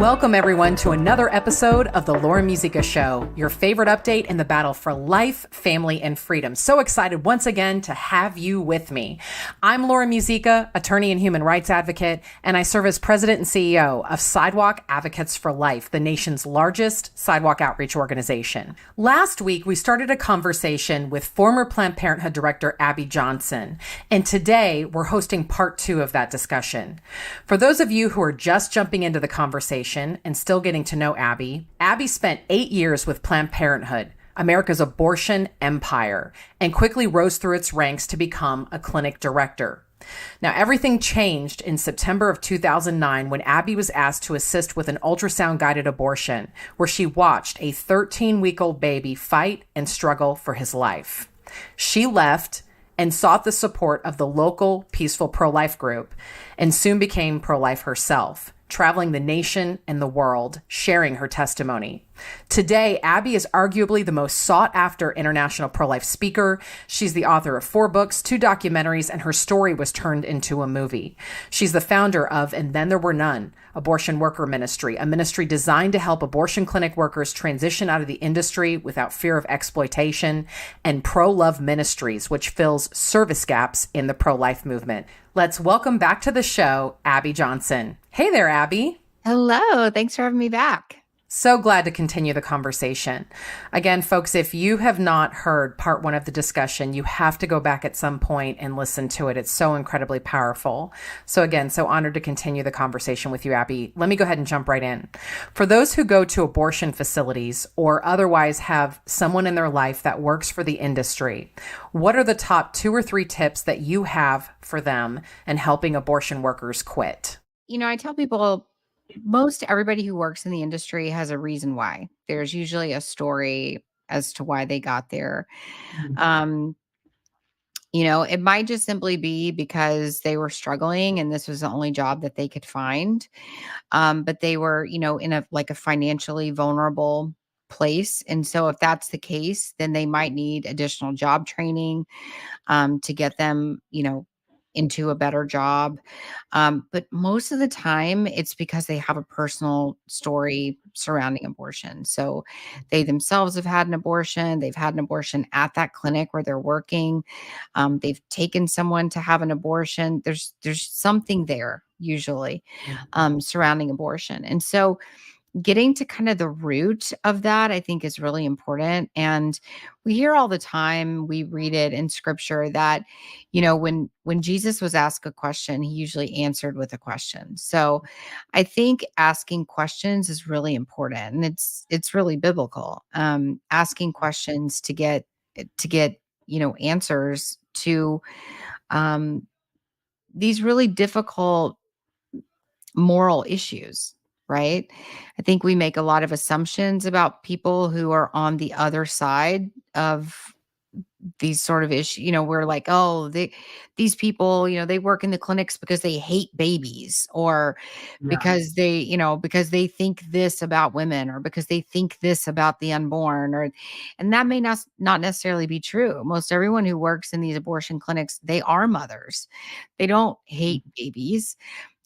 Welcome, everyone, to another episode of the Laura Musica Show, your favorite update in the battle for life, family, and freedom. So excited once again to have you with me. I'm Laura Musica, attorney and human rights advocate, and I serve as president and CEO of Sidewalk Advocates for Life, the nation's largest sidewalk outreach organization. Last week, we started a conversation with former Planned Parenthood director Abby Johnson, and today we're hosting part 2 of that discussion. For those of you who are just jumping into the conversation and still getting to know Abby, Abby spent 8 years with Planned Parenthood, America's abortion empire, and quickly rose through its ranks to become a clinic director. Now, everything changed in September of 2009 when Abby was asked to assist with an ultrasound-guided abortion, where she watched a 13-week-old baby fight and struggle for his life. She left and sought the support of the local peaceful pro-life group and soon became pro-life herself, traveling the nation and the world, sharing her testimony. Today, Abby is arguably the most sought-after international pro-life speaker. She's the author of 4 books, 2 documentaries, and her story was turned into a movie. She's the founder of And Then There Were None, Abortion Worker Ministry, a ministry designed to help abortion clinic workers transition out of the industry without fear of exploitation, and Pro-Love Ministries, which fills service gaps in the pro-life movement. Let's welcome back to the show, Abby Johnson. Hey there, Abby. Hello. Thanks for having me back. So glad to continue the conversation. Again, folks, if you have not heard part 1 of the discussion, you have to go back at some point and listen to it. It's so incredibly powerful. So again, so honored to continue the conversation with you, Abby. Let me go ahead and jump right in. For those who go to abortion facilities or otherwise have someone in their life that works for the industry, what are the top 2 or 3 tips that you have for them in helping abortion workers quit? You know, I tell people most everybody who works in the industry has a reason why. There's usually a story as to why they got there. Um, it might just simply be because they were struggling and this was the only job that they could find. But they were, in a financially vulnerable place. And so if that's the case, then they might need additional job training to get them, into a better job. But most of the time it's because they have a personal story surrounding abortion. So they themselves have had an abortion. They've had an abortion at that clinic where they're working. They've taken someone to have an abortion. There's something there usually surrounding abortion. And so getting to kind of the root of that, I think, is really important. And we hear all the time, we read it in scripture that, when Jesus was asked a question, he usually answered with a question. So I think asking questions is really important. And it's really biblical. Asking questions to get, answers to these really difficult moral issues. Right? I think we make a lot of assumptions about people who are on the other side of these sort of issues. We're like, oh, these people, they work in the clinics because they hate babies or because because they think this about women or because they think this about the unborn and that may not necessarily be true. Most everyone who works in these abortion clinics, they are mothers. They don't hate babies.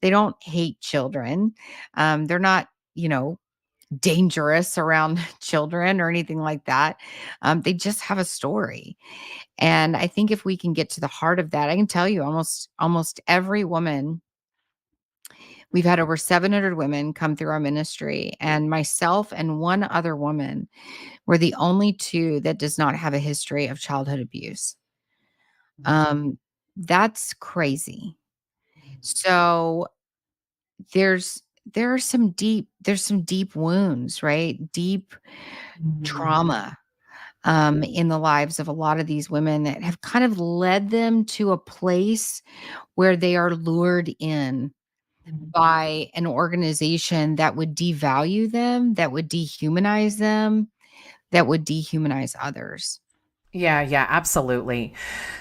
They don't hate children. They're not, dangerous around children or anything like that. They just have a story. And I think if we can get to the heart of that, I can tell you almost every woman, we've had over 700 women come through our ministry, and myself and one other woman were the only 2 that does not have a history of childhood abuse. That's crazy. So there's some deep wounds, right? Deep trauma in the lives of a lot of these women that have kind of led them to a place where they are lured in by an organization that would devalue them, that would dehumanize them, that would dehumanize others. Yeah, absolutely.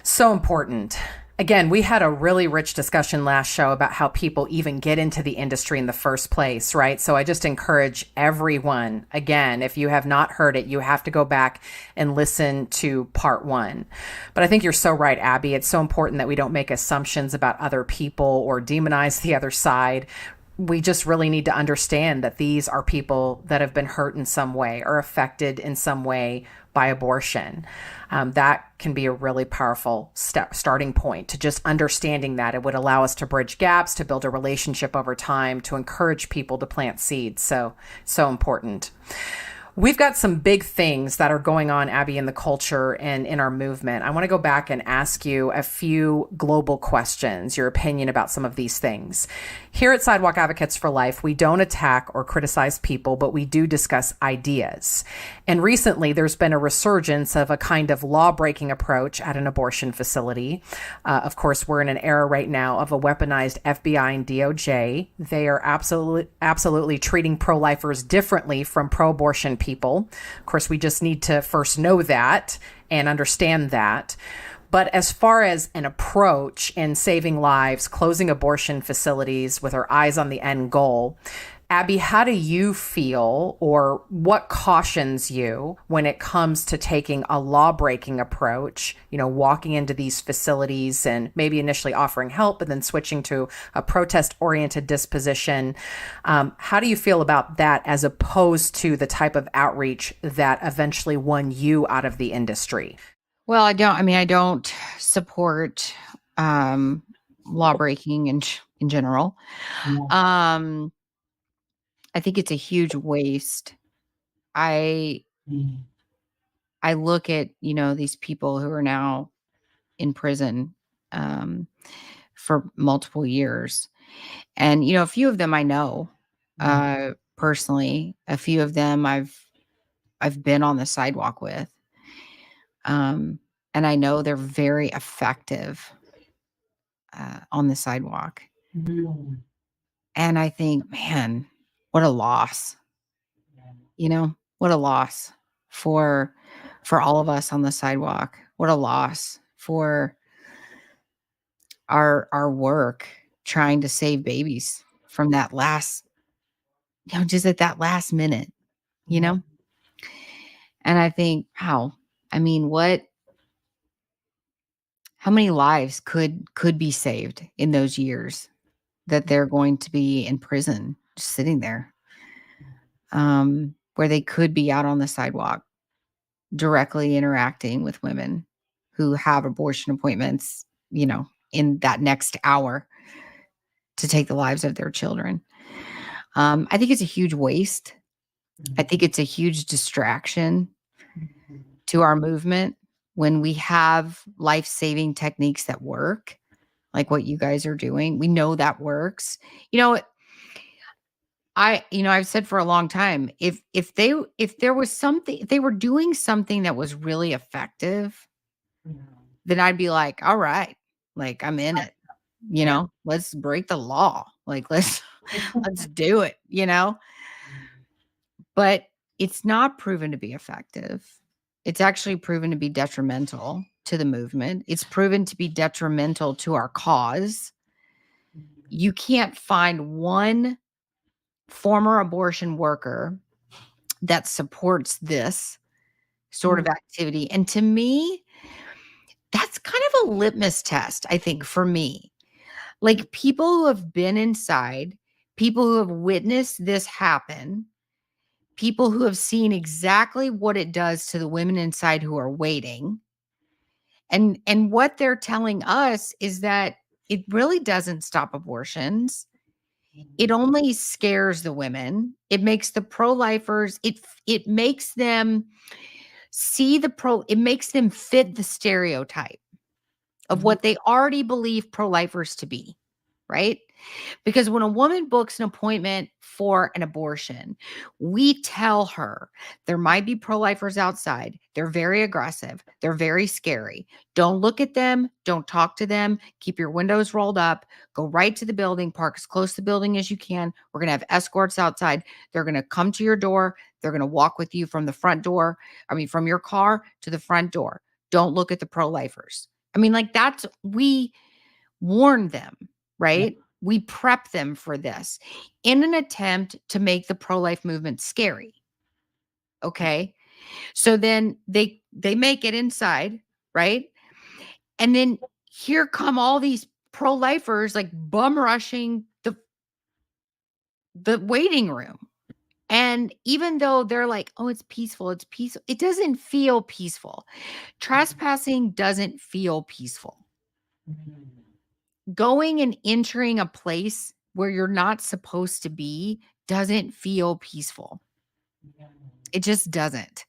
So important. Again, we had a really rich discussion last show about how people even get into the industry in the first place, right? So I just encourage everyone, again, if you have not heard it, you have to go back and listen to part 1. But I think you're so right, Abby. It's so important that we don't make assumptions about other people or demonize the other side. we just really need to understand that these are people that have been hurt in some way or affected in some way by abortion. That can be a really powerful starting point to just understanding that. It would allow us to bridge gaps, to build a relationship over time, to encourage people to plant seeds. So important. We've got some big things that are going on, Abby, in the culture and in our movement. I want to go back and ask you a few global questions, your opinion about some of these things. Here at Sidewalk Advocates for Life, we don't attack or criticize people, but we do discuss ideas. And recently, there's been a resurgence of a kind of law-breaking approach at an abortion facility. Of course, we're in an era right now of a weaponized FBI and DOJ. They are absolutely treating pro-lifers differently from pro-abortion people. Of course, we just need to first know that and understand that. But as far as an approach in saving lives, closing abortion facilities with our eyes on the end goal, Abby, how do you feel, or what cautions you when it comes to taking a law-breaking approach, walking into these facilities and maybe initially offering help, but then switching to a protest-oriented disposition? How do you feel about that as opposed to the type of outreach that eventually won you out of the industry? Well, I don't support law breaking in general. I think it's a huge waste. I look at, these people who are now in prison for multiple years. And, a few of them I know personally. A few of them I've been on the sidewalk with. And I know they're very effective on the sidewalk. And I think, man, what a loss. What a loss for all of us on the sidewalk. What a loss for our work trying to save babies from that last, just at that last minute, And I think, wow, how many lives could be saved in those years that they're going to be in prison, just sitting there, where they could be out on the sidewalk, directly interacting with women who have abortion appointments, in that next hour to take the lives of their children. I think it's a huge waste. I think it's a huge distraction to our movement when we have life-saving techniques that work, like what you guys are doing. We know that works. I've said for a long time, if there was something, if they were doing something that was really effective, then I'd be like, all right, like I'm in it, let's break the law. Like, let's do it, but it's not proven to be effective. It's actually proven to be detrimental to the movement. It's proven to be detrimental to our cause. You can't find one former abortion worker that supports this sort of activity. And to me, that's kind of a litmus test, I think, for me. Like, people who have been inside, people who have witnessed this happen, people who have seen exactly what it does to the women inside who are waiting. And what they're telling us is that it really doesn't stop abortions. It only scares the women. It makes the pro-lifers, it makes them see it makes them fit the stereotype of what they already believe pro-lifers to be, right? Because when a woman books an appointment for an abortion, we tell her there might be pro-lifers outside. They're very aggressive. They're very scary. Don't look at them. Don't talk to them. Keep your windows rolled up. Go right to the building. Park as close to the building as you can. We're going to have escorts outside. They're going to come to your door. They're going to walk with you from from your car to the front door. Don't look at the pro-lifers. We warn them, right? Yeah. We prep them for this in an attempt to make the pro-life movement scary. Okay. So then they make it inside, right? And then here come all these pro-lifers like bum rushing the waiting room. And even though they're like, oh, it's peaceful, it doesn't feel peaceful. Trespassing doesn't feel peaceful. Going and entering a place where you're not supposed to be doesn't feel peaceful. It just doesn't.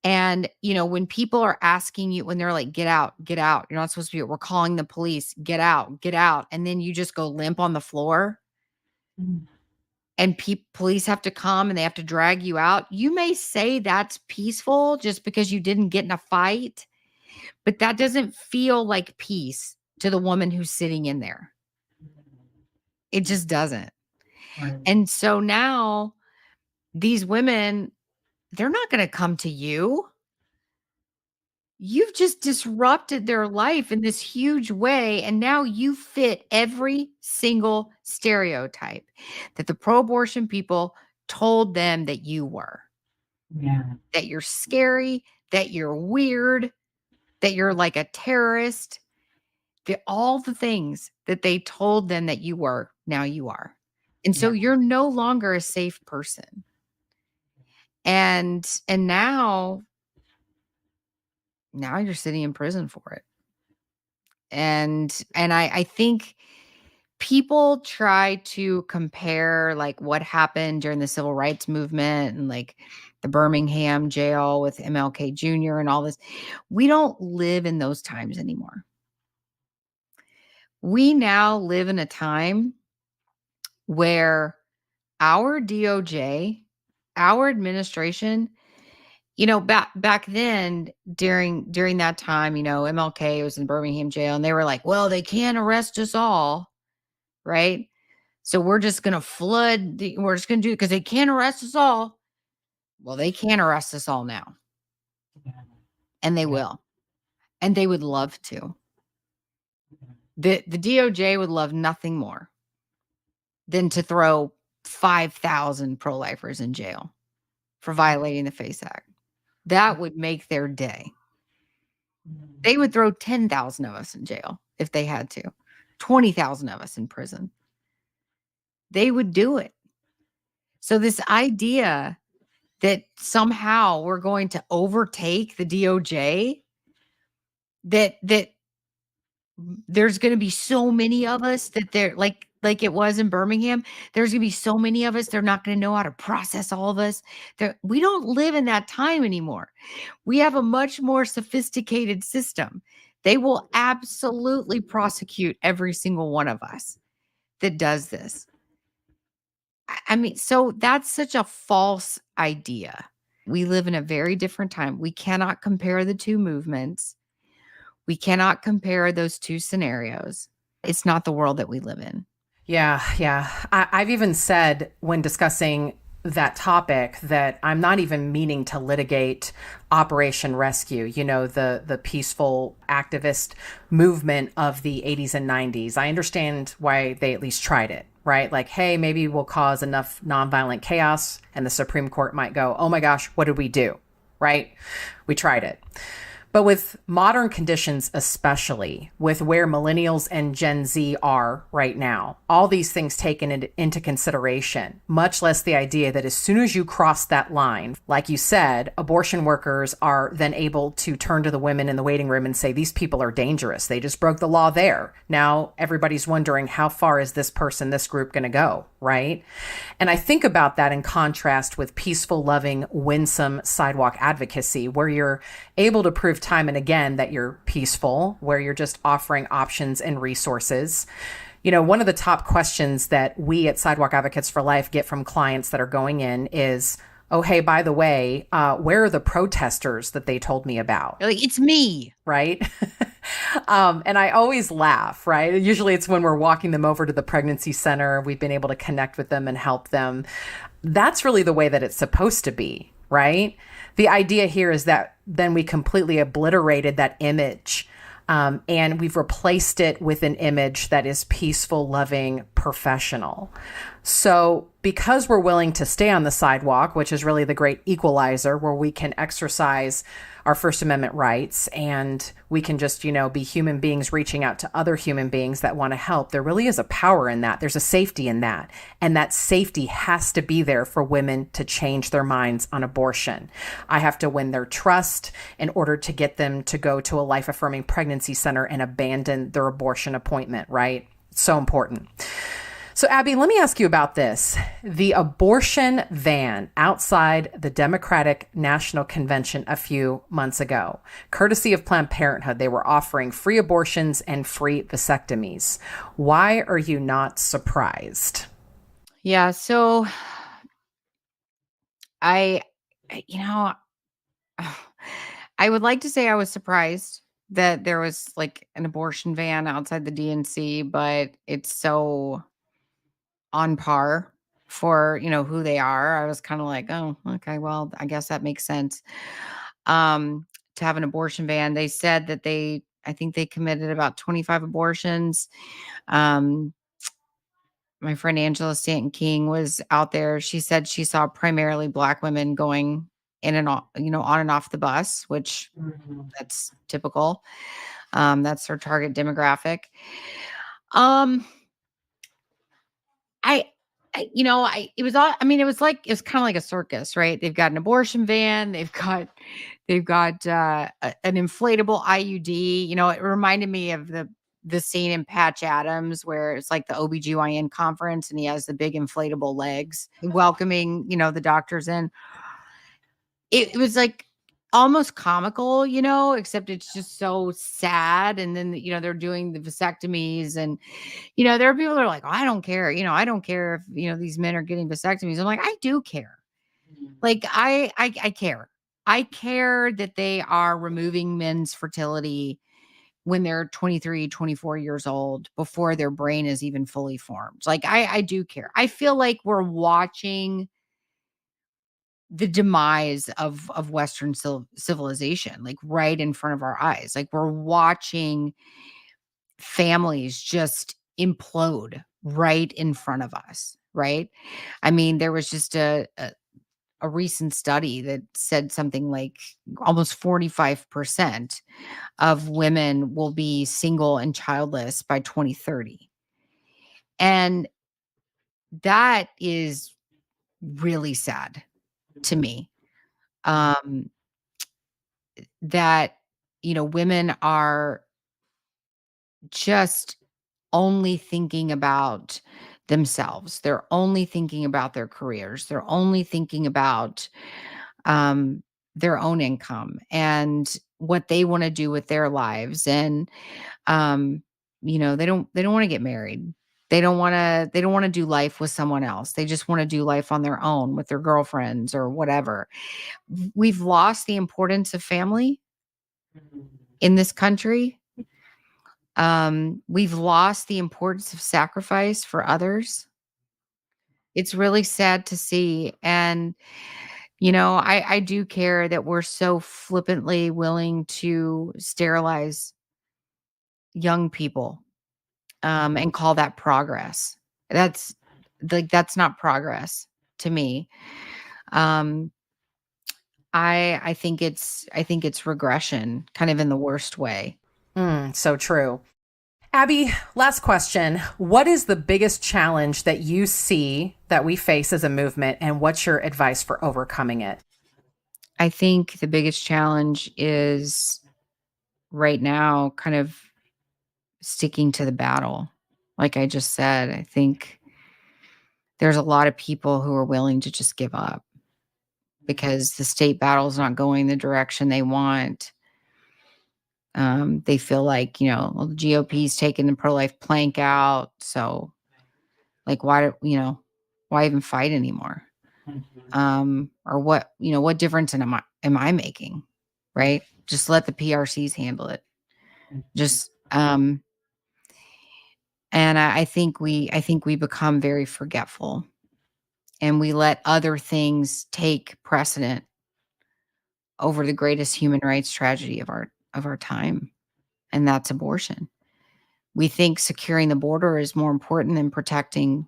And, when people are asking you, when they're like, get out, you're not supposed to be, we're calling the police, get out. And then you just go limp on the floor and police have to come and they have to drag you out. You may say that's peaceful just because you didn't get in a fight, but that doesn't feel like peace to the woman who's sitting in there. It just doesn't. Right. And so now these women, they're not going to come to you. You've just disrupted their life in this huge way. And now you fit every single stereotype that the pro-abortion people told them that you were. Yeah. That you're scary, that you're weird, that you're like a terrorist. All the things that they told them that you were, now you are. And so you're no longer a safe person. And now you're sitting in prison for it. And I think people try to compare like what happened during the civil rights movement and like the Birmingham jail with MLK Jr. and all this. We don't live in those times anymore. We now live in a time where our DOJ, our administration, back then during that time, MLK was in Birmingham jail and they were like, well, they can't arrest us all, right? So we're just going to we're just going to do it because they can't arrest us all. Well, they can't arrest us all now. And they will. And they would love to. The DOJ would love nothing more than to throw 5,000 pro-lifers in jail for violating the FACE Act. That would make their day. They would throw 10,000 of us in jail if they had to, 20,000 of us in prison. They would do it. So this idea that somehow we're going to overtake the DOJ, that there's going to be so many of us that they're like it was in Birmingham, there's going to be so many of us, they're not going to know how to process all of us. We don't live in that time anymore. We have a much more sophisticated system. They will absolutely prosecute every single one of us that does this. I mean, so that's such a false idea. We live in a very different time. We cannot compare the two movements. We cannot compare those two scenarios. It's not the world that we live in. Yeah. I've even said when discussing that topic that I'm not even meaning to litigate Operation Rescue, the peaceful activist movement of the 80s and 90s. I understand why they at least tried it, right? Like, hey, maybe we'll cause enough nonviolent chaos and the Supreme Court might go, oh my gosh, what did we do? Right? We tried it. But with modern conditions, especially with where millennials and Gen Z are right now, all these things taken into consideration, much less the idea that as soon as you cross that line, like you said, abortion workers are then able to turn to the women in the waiting room and say, these people are dangerous. They just broke the law there. Now everybody's wondering, how far is this group going to go, right? And I think about that in contrast with peaceful, loving, winsome sidewalk advocacy, where you're able to prove time and again that you're peaceful, where you're just offering options and resources. One of the top questions that we at Sidewalk Advocates for Life get from clients that are going in is, oh, hey, by the way, where are the protesters that they told me about? Like, it's me. Right? And I always laugh, right? Usually it's when we're walking them over to the pregnancy center, we've been able to connect with them and help them. That's really the way that it's supposed to be, right? The idea here is that then we completely obliterated that image and we've replaced it with an image that is peaceful, loving, professional. So because we're willing to stay on the sidewalk, which is really the great equalizer where we can exercise our First Amendment rights and we can just, be human beings reaching out to other human beings that want to help. There really is a power in that. There's a safety in that. And that safety has to be there for women to change their minds on abortion. I have to win their trust in order to get them to go to a life affirming pregnancy center and abandon their abortion appointment, right? It's so important. So, Abby, let me ask you about this. The abortion van outside the Democratic National Convention a few months ago, courtesy of Planned Parenthood, they were offering free abortions and free vasectomies. Why are you not surprised? Yeah, so I, you know, I would like to say I was surprised that there was like an abortion van outside the DNC, but it's so on par for, who they are. I was kind of like, oh, okay, well, I guess that makes sense. To have an abortion van. They said that I think they committed about 25 abortions. My friend Angela Stanton King was out there. She said she saw primarily Black women going in and on and off the bus, which that's typical. That's their target demographic. Um, I, it was all, I mean, it was kind of like a circus, right? They've got an abortion van. They've got an inflatable IUD. It reminded me of the scene in Patch Adams where it's like the OBGYN conference and he has the big inflatable legs welcoming, the doctors in. It was like almost comical, except it's just so sad. And then, they're doing the vasectomies and, there are people that are like, oh, I don't care. I don't care if, these men are getting vasectomies. I'm like, I do care. Like, I care. I care that they are removing men's fertility when they're 23, 24 years old before their brain is even fully formed. Like, I do care. I feel like we're watching the demise of Western civilization, like right in front of our eyes. Like we're watching families just implode right in front of us. Right. I mean, there was just a recent study that said something like almost 45% of women will be single and childless by 2030. And that is really sad to me. Um, that, women are just only thinking about themselves. They're only thinking about their careers. They're only thinking about um, their own income and what they want to do with their lives. And they don't want to get married. They don't want to do life with someone else. They just want to do life on their own with their girlfriends or whatever. We've lost the importance of family in this country. We've lost the importance of sacrifice for others. It's really sad to see. And, I do care that we're so flippantly willing to sterilize young people, and call that progress. That's that's not progress to me. Um, I think it's regression kind of in the worst way. So true. Abby, last question. What is the biggest challenge that you see that we face as a movement, and what's your advice for overcoming it? I think the biggest challenge is right now kind of sticking to the battle. Like I just said, I think there's a lot of people who are willing to just give up because the state battle is not going the direction they want. They feel like, well, the GOP's taking the pro-life plank out. So like, why even fight anymore? Or what difference am I making? Right. Just let the PRCs handle it. Just, and I think we become very forgetful and we let other things take precedent over the greatest human rights tragedy of our time. And that's abortion. We think securing the border is more important than protecting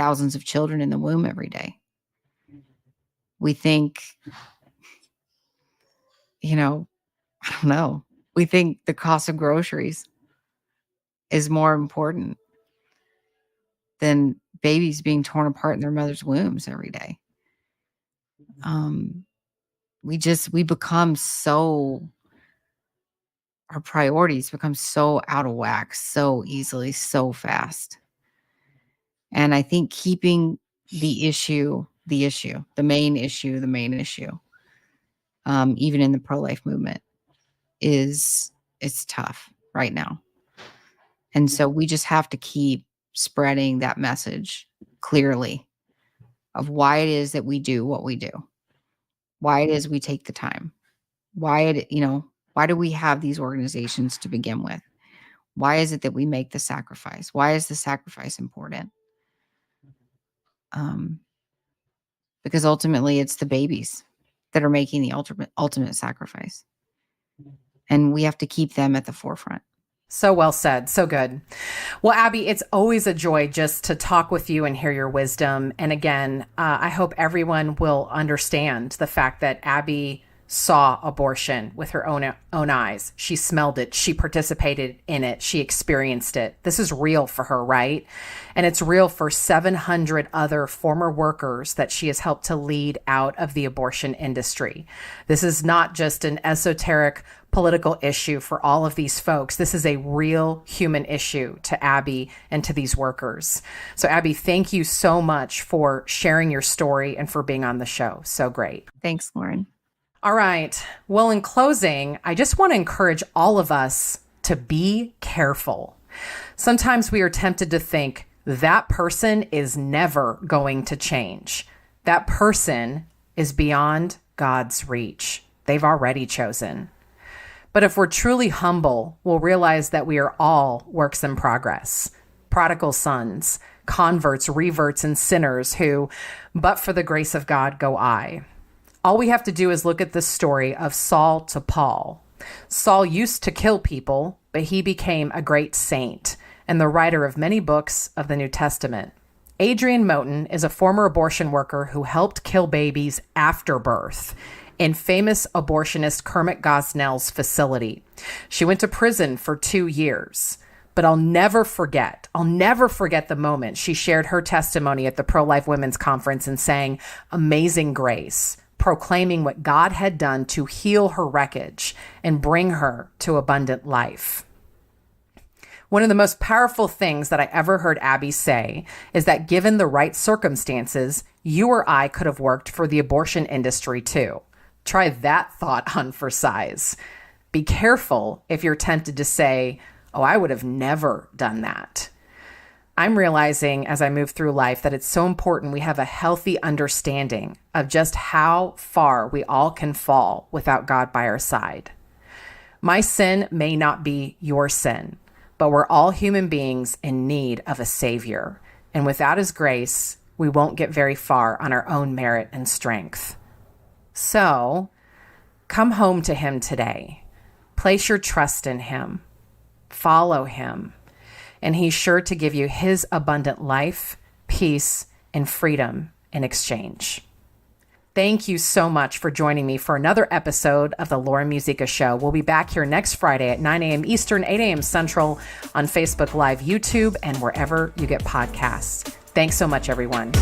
thousands of children in the womb every day. We think, I don't know. We think the cost of groceries is more important than babies being torn apart in their mother's wombs every day. We become so, our priorities become so out of whack so easily, so fast. And I think keeping the main issue, even in the pro-life movement, it's tough right now. And so we just have to keep spreading that message clearly of why it is that we do what we do, why it is we take the time, why do we have these organizations to begin with? Why is it that we make the sacrifice? Why is the sacrifice important? Because ultimately it's the babies that are making the ultimate sacrifice. And we have to keep them at the forefront. So well said. So good. Well, Abby, it's always a joy just to talk with you and hear your wisdom. And again, I hope everyone will understand the fact that Abby saw abortion with her own eyes. She smelled it. She participated in it. She experienced it. This is real for her, right? And it's real for 700 other former workers that she has helped to lead out of the abortion industry. This is not just an esoteric political issue for all of these folks. This is a real human issue to Abby and to these workers. So Abby, thank you so much for sharing your story and for being on the show. So great. Thanks, Lauren. All right. Well, in closing, I just want to encourage all of us to be careful. Sometimes we are tempted to think that person is never going to change. That person is beyond God's reach. They've already chosen. But if we're truly humble, we'll realize that we are all works in progress, prodigal sons, converts, reverts, and sinners who, but for the grace of God, go I. All we have to do is look at the story of Saul to Paul. Saul used to kill people, but he became a great saint and the writer of many books of the New Testament. Adrienne Moten is a former abortion worker who helped kill babies after birth in famous abortionist Kermit Gosnell's facility. She went to prison for 2 years. But I'll never forget the moment she shared her testimony at the Pro-Life Women's Conference and sang Amazing Grace, proclaiming what God had done to heal her wreckage and bring her to abundant life. One of the most powerful things that I ever heard Abby say is that given the right circumstances, you or I could have worked for the abortion industry too. Try that thought on for size. Be careful if you're tempted to say, oh, I would have never done that. I'm realizing as I move through life that it's so important we have a healthy understanding of just how far we all can fall without God by our side. My sin may not be your sin, but we're all human beings in need of a Savior. And without His grace, we won't get very far on our own merit and strength. So, come home to Him today. Place your trust in Him. Follow Him. And He's sure to give you His abundant life, peace, and freedom in exchange. Thank you so much for joining me for another episode of the Lauren Musica Show. We'll be back here next Friday at 9 a.m. Eastern, 8 a.m. Central on Facebook Live, YouTube, and wherever you get podcasts. Thanks so much, everyone.